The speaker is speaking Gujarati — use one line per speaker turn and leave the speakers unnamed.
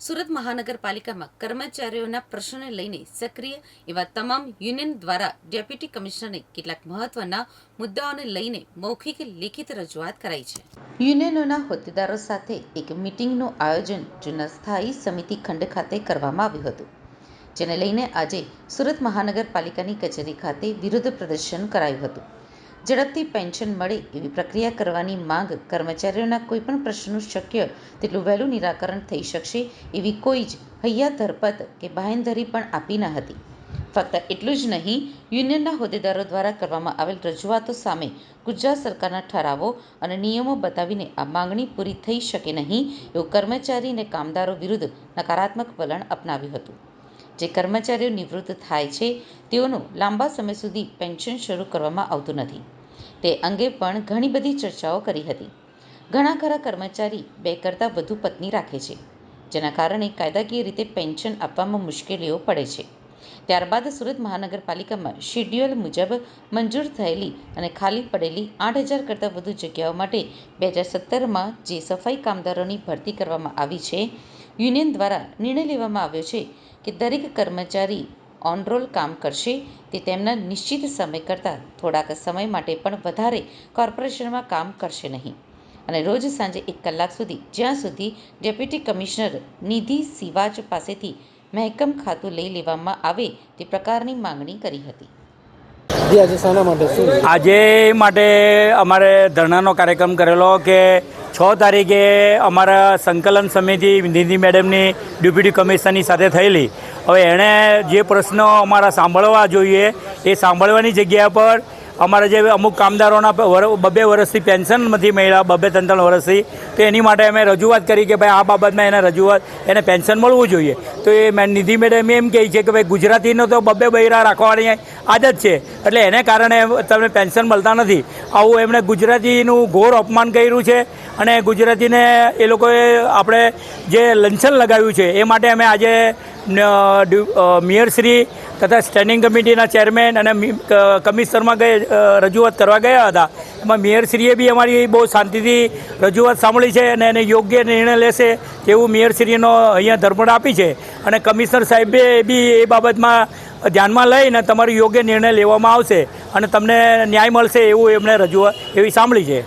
સુરત મહાનગરપાલિકામાં કર્મચારીઓના પ્રશ્નોને લઈને સક્રિય એવા તમામ યુનિયન દ્વારા ડેપ્યુટી કમિશનરને કેટલાક મહત્વના મુદ્દાઓને લઈને મૌખિક લેખિત રજૂઆત કરાઈ છે. યુનિયનોના હોદ્દેદારો સાથે એક મીટિંગનું આયોજન જૂના સ્થાયી સમિતિ ખંડ ખાતે કરવામાં આવ્યું હતું, જેને લઈને આજે સુરત મહાનગરપાલિકાની કચેરી ખાતે વિરોધ પ્રદર્શન કરાયું હતું. ઝડપથી પેન્શન મળે એવી પ્રક્રિયા કરવાની માંગ, કર્મચારીઓના કોઈપણ પ્રશ્નનું શક્ય તેટલું વહેલું નિરાકરણ થઈ શકશે એવી કોઈ જ હૈયા ધરપત કે બાહેંધરી પણ આપી ન હતી. ફક્ત એટલું જ નહીં, યુનિયનના હોદ્દેદારો દ્વારા કરવામાં આવેલ રજૂઆતો સામે ગુજરાત સરકારના ઠરાવો અને નિયમો બતાવીને આ માંગણી પૂરી થઈ શકે નહીં એવું કર્મચારી અને કામદારો વિરુદ્ધ નકારાત્મક વલણ અપનાવ્યું હતું. જે કર્મચારીઓ નિવૃત્ત થાય છે તેઓનું લાંબા સમય સુધી પેન્શન શરૂ કરવામાં આવતું નથી, તે અંગે પણ ઘણી બધી ચર્ચાઓ કરી હતી. ઘણા ખરા કર્મચારી 2 કરતાં વધુ પત્ની રાખે છે, જેના કારણે કાયદાકીય રીતે પેન્શન આપવામાં મુશ્કેલીઓ પડે છે. ત્યારબાદ સુરત મહાનગરપાલિકામાં શેડ્યુલ મુજબ મંજૂર થયેલી અને ખાલી પડેલી 8,000 કરતાં વધુ જગ્યાઓ માટે 2017માં જે સફાઈ કામદારોની ભરતી કરવામાં આવી છે, યુનિયન દ્વારા નિર્ણય લેવામાં આવ્યો છે કે દરેક કર્મચારી ઓન-રોલ કામ કરશે તે તેમના નિશ્ચિત સમય કરતાં થોડાક સમય માટે પણ વધારે કોર્પોરેશનમાં કામ કરશે નહીં અને રોજ સાંજે 1 કલાક સુધી, જ્યાં સુધી ડેપ્યુટી કમિશનર નિધિ સિવાચ પાસેથી મહેકમ ખાતું લઈ લેવામાં આવે તે પ્રકારની માંગણી કરી હતી.
આજે માટે અમારે ધરણાનો કાર્યક્રમ કરેલો કે 6 તારીખે અમારા સંકલન સમિતિ નિધિ મેડમની ડેપ્યુટી કમિશનરની સાથે થયેલી. હવે એણે જે પ્રશ્નો અમારા સાંભળવા જોઈએ એ સાંભળવાની જગ્યા પર અમારા જે અમુક કામદારોના 2 વર્ષથી પેન્શન નથી મળ્યા, 2-3 વર્ષથી, તો એની માટે અમે રજૂઆત કરી કે ભાઈ આ બાબતમાં એને પેન્શન મળવું જોઈએ. તો એ નિધિ મેડમ એમ કહે છે કે ભાઈ ગુજરાતીનો તો 2 બૈરા રાખવાની આદત છે, એટલે એને કારણે તમને પેન્શન મળતા નથી. આવું એમણે ગુજરાતીનું ઘોર અપમાન કર્યું છે અને ગુજરાતીને એ લોકોએ આપણે જે લંચન લગાવ્યું છે એ માટે અમે આજે મેયરશ્રી તથા સ્ટેન્ડિંગ કમિટીના ચેરમેન અને કમિશનરમાં રજૂઆત કરવા ગયા હતા. એમાં મેયરશ્રીએ બી અમારી બહુ શાંતિથી રજૂઆત સાંભળી છે અને એને યોગ્ય નિર્ણય લેશે તેવું મેયરશ્રીનો અહીંયા ધરપકડ આપી છે અને કમિશનર સાહેબે બી એ બાબતમાં ધ્યાનમાં લઈને તમારો યોગ્ય નિર્ણય લેવામાં આવશે અને તમને ન્યાય મળશે એવું એમણે રજૂઆત એવી સાંભળી છે.